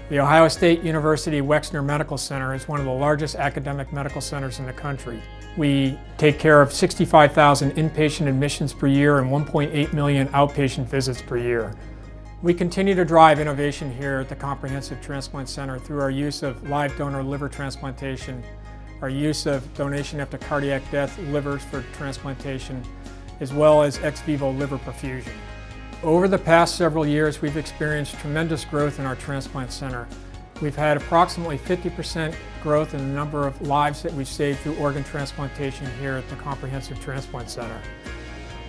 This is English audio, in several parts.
The Ohio State University Wexner Medical Center is one of the largest academic medical centers in the country. We take care of 65,000 inpatient admissions per year and 1.8 million outpatient visits per year. We continue to drive innovation here at the Comprehensive Transplant Center through our use of live donor liver transplantation, our use of donation after cardiac death livers for transplantation, as well as ex-vivo liver perfusion. Over the past several years, we've experienced tremendous growth in our transplant center. We've had approximately 50% growth in the number of lives that we've saved through organ transplantation here at the Comprehensive Transplant Center.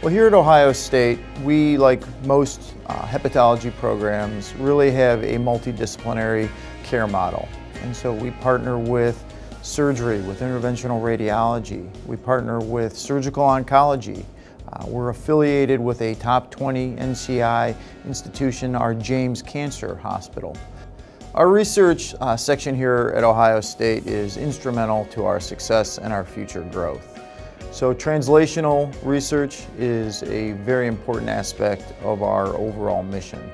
Well, here at Ohio State, we, like most hepatology programs, really have a multidisciplinary care model. And so we partner with surgery, with interventional radiology. We partner with surgical oncology. We're affiliated with a top 20 NCI institution, our James Cancer Hospital. Our research section here at Ohio State is instrumental to our success and our future growth. So translational research is a very important aspect of our overall mission.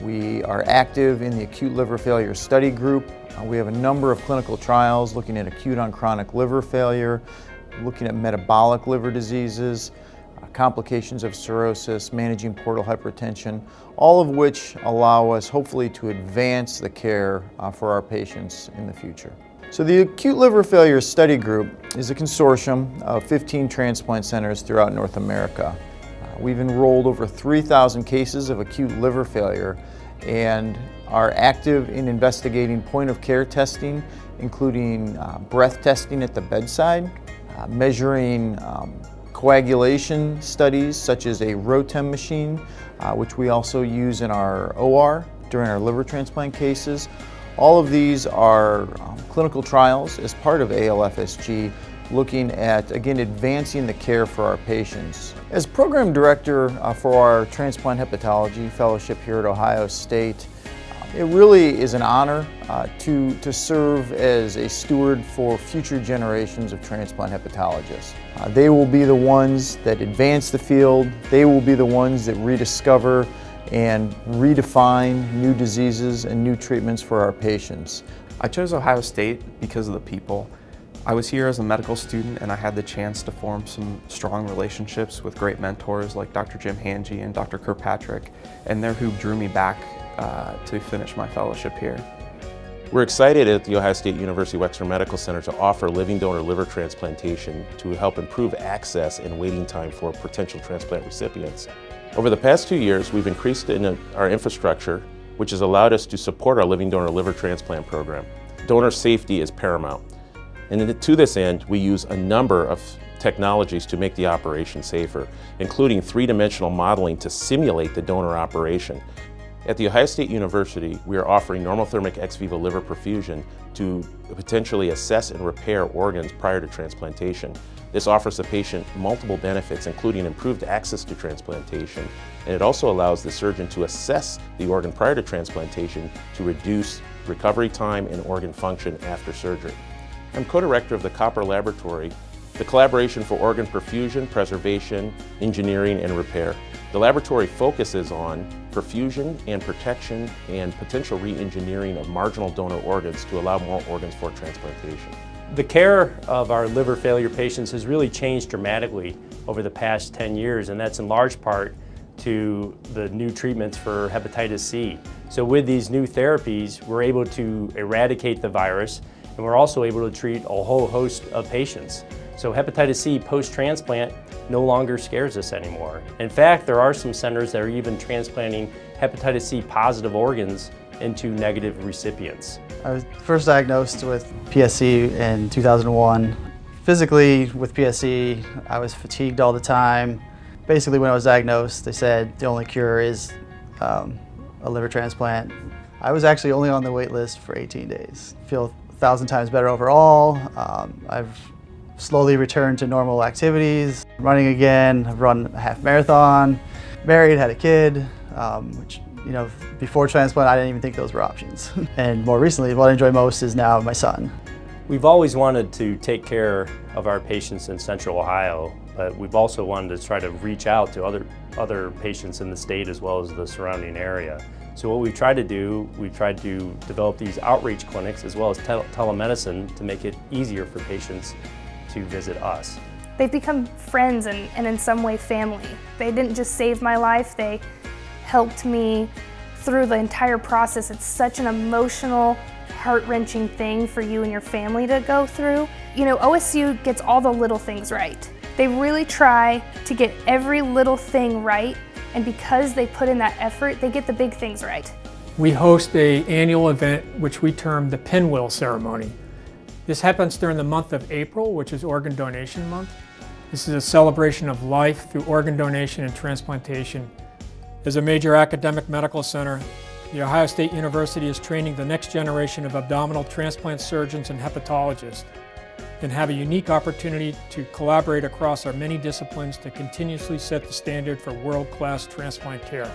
We are active in the acute liver failure study group. We have a number of clinical trials looking at acute on chronic liver failure, looking at metabolic liver diseases, complications of cirrhosis, managing portal hypertension, all of which allow us hopefully to advance the care for our patients in the future. So the Acute Liver Failure Study Group is a consortium of 15 transplant centers throughout North America. We've enrolled over 3,000 cases of acute liver failure and are active in investigating point-of-care testing, including breath testing at the bedside, measuring coagulation studies such as a ROTEM machine, which we also use in our OR during our liver transplant cases. All of these are clinical trials as part of ALFSG, looking at, again, advancing the care for our patients. As program director for our Transplant Hepatology Fellowship here at Ohio State, it really is an honor to serve as a steward for future generations of transplant hepatologists. They will be the ones that advance the field. They will be the ones that rediscover and redefine new diseases and new treatments for our patients. I chose Ohio State because of the people. I was here as a medical student and I had the chance to form some strong relationships with great mentors like Dr. Jim Hange and Dr. Kirkpatrick, and they're who drew me back to finish my fellowship here. We're excited at the Ohio State University Wexner Medical Center to offer living donor liver transplantation to help improve access and waiting time for potential transplant recipients. Over the past 2 years, we've increased our infrastructure, which has allowed us to support our living donor liver transplant program. Donor safety is paramount, and to this end, we use a number of technologies to make the operation safer, including three-dimensional modeling to simulate the donor operation. At The Ohio State University, we are offering normothermic ex-vivo liver perfusion to potentially assess and repair organs prior to transplantation. This offers the patient multiple benefits, including improved access to transplantation, and it also allows the surgeon to assess the organ prior to transplantation to reduce recovery time and organ function after surgery. I'm co-director of the Copper Laboratory, the collaboration for organ perfusion, preservation, engineering, and repair. The laboratory focuses on perfusion and protection and potential re-engineering of marginal donor organs to allow more organs for transplantation. The care of our liver failure patients has really changed dramatically over the past 10 years, and that's in large part to the new treatments for hepatitis C. So with these new therapies, we're able to eradicate the virus, and we're also able to treat a whole host of patients. So hepatitis C post-transplant no longer scares us anymore. In fact, there are some centers that are even transplanting hepatitis C positive organs into negative recipients. I was first diagnosed with PSC in 2001. Physically, with PSC, I was fatigued all the time. Basically, when I was diagnosed, they said the only cure is a liver transplant. I was actually only on the wait list for 18 days. I feel 1,000 times better overall. I've slowly returned to normal activities, running again. I've run a half marathon, married, had a kid, which, you know, before transplant, I didn't even think those were options. And more recently, what I enjoy most is now my son. We've always wanted to take care of our patients in Central Ohio, but we've also wanted to try to reach out to other patients in the state as well as the surrounding area. So what we've tried to do, we've tried to develop these outreach clinics as well as telemedicine to make it easier for patients to visit us. They've become friends and in some way family. They didn't just save my life, they helped me through the entire process. It's such an emotional, heart-wrenching thing for you and your family to go through. You know, OSU gets all the little things right. They really try to get every little thing right, and because they put in that effort, they get the big things right. We host an annual event which we term the Pinwheel Ceremony. This happens during the month of April, which is Organ Donation Month. This is a celebration of life through organ donation and transplantation. As a major academic medical center, The Ohio State University is training the next generation of abdominal transplant surgeons and hepatologists, and have a unique opportunity to collaborate across our many disciplines to continuously set the standard for world-class transplant care.